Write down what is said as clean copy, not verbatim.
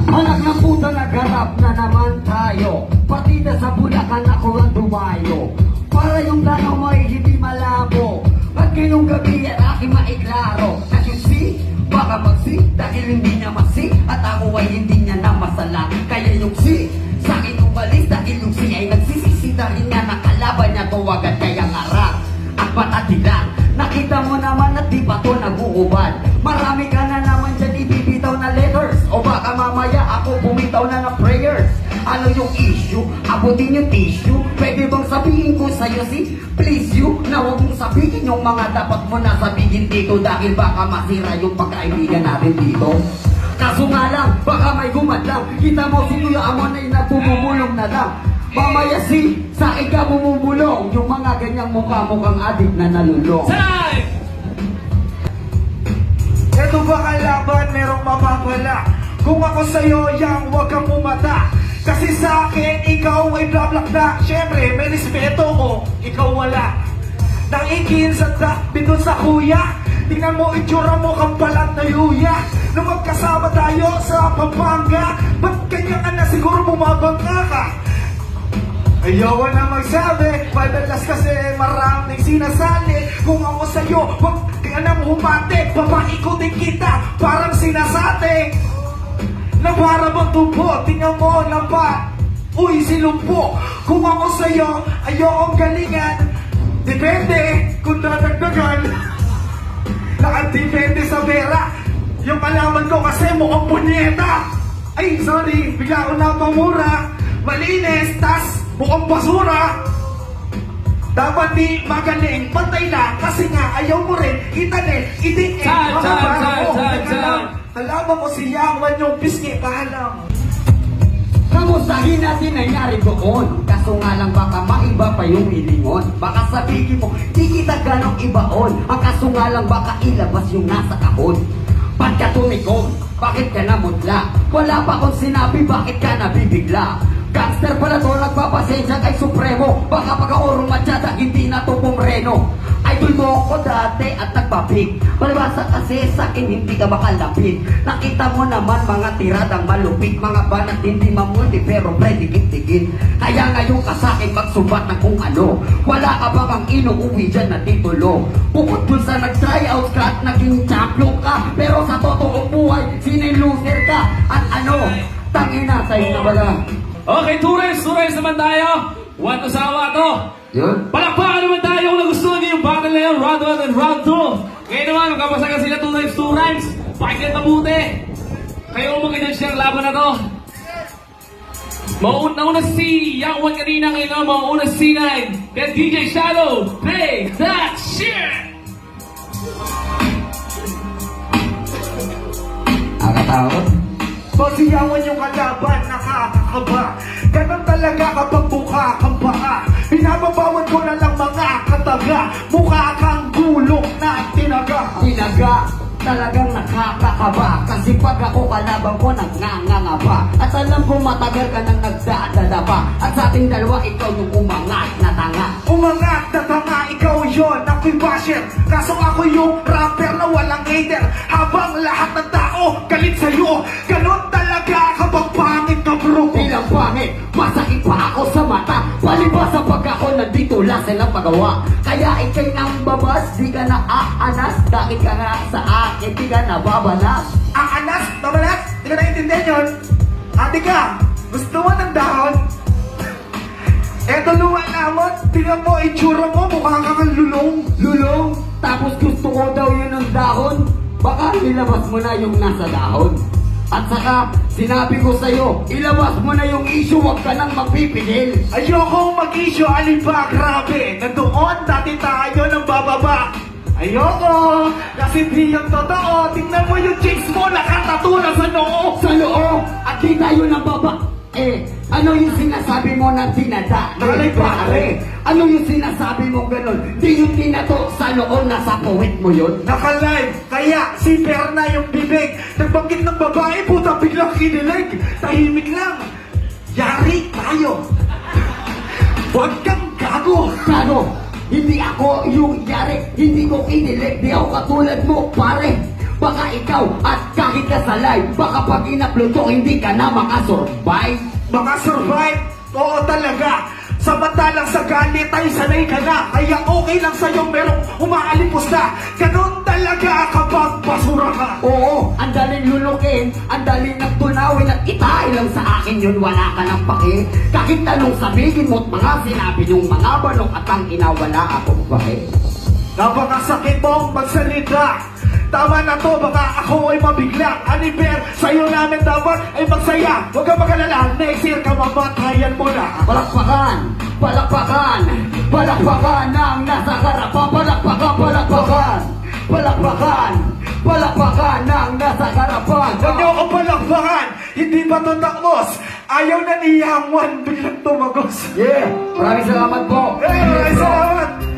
Anak ng puta, nagharap na naman tayo. Partida sa Bulacan, ako ang dumayo. Para yung danaw mo ay hindi malabo. At ngayong gabi at aking maiklaro. At yung si, baka magsi, dahil hindi niya masi. At ako ay hindi niya na masala. Kaya yung si, sa akin umalis. Dahil yung si ay nagsisisita rin niya. Nakalaban niya to agad kaya ngarap. At patatilang, nakita mo naman at di pa to nag-uubad. Marami ka na naman dyan ibibitaw na letters. O baka mamaya ako bumitaw na ng prayers. Ano yung issue? Abutin yung tissue. Pwede bang sabihin ko sa'yo si please you? Na huwag mong sabihin yung mga dapat mo na sabihin dito. Dahil baka masira yung pagkaibigan natin dito. Kaso nga lang, baka may gumadlang. Kita mo si Kuya Amon ay nabumulong na lang. Mamaya si, sa akin ka bumubulong. Yung mga ganyang mukha-mukhang adik na nalulong. Time! Ito ba kalaban, merong mapapala? Kung ako sa'yo, yang huwag kang umata. Kasi sa akin, ikaw ay blablak na. Siyempre, may respeto ko, ikaw wala. Nangingin sa bidon sa kuya. Tingnan mo, itsura mo kang balat na yuya. Nung magkasama tayo sa Pampanga, ba't kanya ka na siguro bumabangga ka? Ayaw na magsabi, madalas kasi maraming sinasali. Kung ako sa'yo, huwag ka nang humate. Papaikutin kita, parang sinasate. Na para bang tubo, tingnan mo na ba? Uy, silumpo. Kung ako sa'yo, ayokong galingan. Depende kung dadagdagan. Nakadepende sa pera. Yung kalaman ko kasi mukhang punyeta. Ay, sorry, bigla ko na pamura. Malinis, tas mukhang basura. Dapat di magaling, patay na. Kasi nga, ayaw mo rin itanin, itiin. Alaman mo si Yaman yung pisngi, kahalang. Kamustahin natin nangyari doon. Kaso nga lang baka maiba pa yung ilingon. Baka sabihin mo, di kita ganong ibaon. Ang kaso nga lang baka ilabas yung nasa kahon. Ba't ka tumikon? Bakit ka namutla? Wala pa akong sinabi, bakit ka nabibigla? Gangster pala to, nagpapasensya kay Supremo. Baka pagka-oro matyada, hindi na to pumreno. Idol mo ako dati at nagpapig. Palibasa kasi sa akin hindi ka makalapit. Nakita mo naman mga tiradang malupit. Mga banat hindi mamulti pero predikit-tikit. Kaya ngayon ka sa akin magsubat ng kung ano. Wala ka ba kang inuuwi dyan na titulo? Bukod dun sa nag-try out ka at naging champion ka. Pero sa totoong buhay, sinay loser ka. At ano, tangina sa'yo na bala. Okay, tourists naman tayo. One usawa to. Yun? Palakpakan naman tayo kung nagustuhan niyo yung battle na yun, round 1 and round 2. Ngayon naman, magkapasagan sila 2 times 2 rhymes. Pakinggan mabuti. Kayo umakinan siya ang laban na to. Mauna si Yakwan kanina, ngayon naman mauna si C9. Kaya DJ Shadow, play that shit! Akatakot? Pasiyawan yung kalaban, nakakakaba. Ganon talaga kapag mukha kang baka. Binababawan ko na lang mga kataga. Mukha kang gulong na tinaga. Tinaga, talagang nakakakaba. Kasi pag ako kalaban ko, nangangangaba. At alam ko matagal ka nang nagdadala pa. At sa ating dalawa, ikaw yung umangat na tanga. Umangat na tanga, ikaw yon, ako'y basher. Kaso ako yung rapper na walang hater. Habang lahat ng tao galit sa'yo. Ganon talaga kapag pangit ka bro. Bilang pangit, masakit pa ako sa mata. Palibas sa pag ako nandito, lasa lang pagawa. Kaya ikay nang babas, di ka na aanas. Dahil ka nga sa akin, di ka na babalas. Aanas, babalas, di ka naiintindihan yun. Ate ka, gusto mo ng dahon? Eto luwan namon, tingnan mo, itsura mo, mukha kang lulong. Lulong, tapos gusto ko daw yun ng dahon. Baka ilabas mo na yung nasa dahon. At saka, sinabi ko sa'yo, ilabas mo na yung issue, wag ka nang magpipigil. Ayokong mag-issue, alin ba, grabe. Nandoon, dati tayo ng bababa. Ayoko, kasi di yung totoo. Tingnan mo yung chicks mo, nakatato na sa noo. Sa loob, at di tayo ng baba. Ano yung sinasabi mo na tinada? Nalay pare. Ano yung sinasabi mo ganun? Di yung tinato sa loob, nasa puwit mo yun? Naka-live, kaya si Perna yung bibig. Nagbanggit ng babae, puta biglang kinilig. Tahimik lang, yari tayo. Huwag kang gago. Gago, hindi ako yung yari. Hindi ko kinilig, di ako katulad mo, pare. Baka ikaw at kahit ka sa live, baka pag in-upload ko hindi ka na makasurvive. Makasurvive? Oo talaga. Samantalang sa galit ay sanay ka na. Kaya okay lang sa'yo merong umaalipos na. Ganun talaga kapag basura ka. Oo, ang daling lulukin, ang daling nagtunawin at itay lang sa akin yun, wala ka ng pake. Kahit anong sabihin mo't mga sinabi yung mga balok at ang inawala akong pake. Napakasakit mong magsalita. Tama na to, baka ako ay mabigla. Aniber, sa'yo namin dapat ay magsaya. Huwag kang mag-alala, next year ka mamatayan mo na. Palakpakan, palakpakan, palakpakan ang nasa harapan. Palakpakan, palakpakan, palakpakan, palakpakan ang nasa harapan. Huwag niyo ako palakpakan, hindi pa to takmos. Ayaw na ni Yang Wan, biglang tumagos. Yeah, maraming salamat po. Hey, maraming salamat.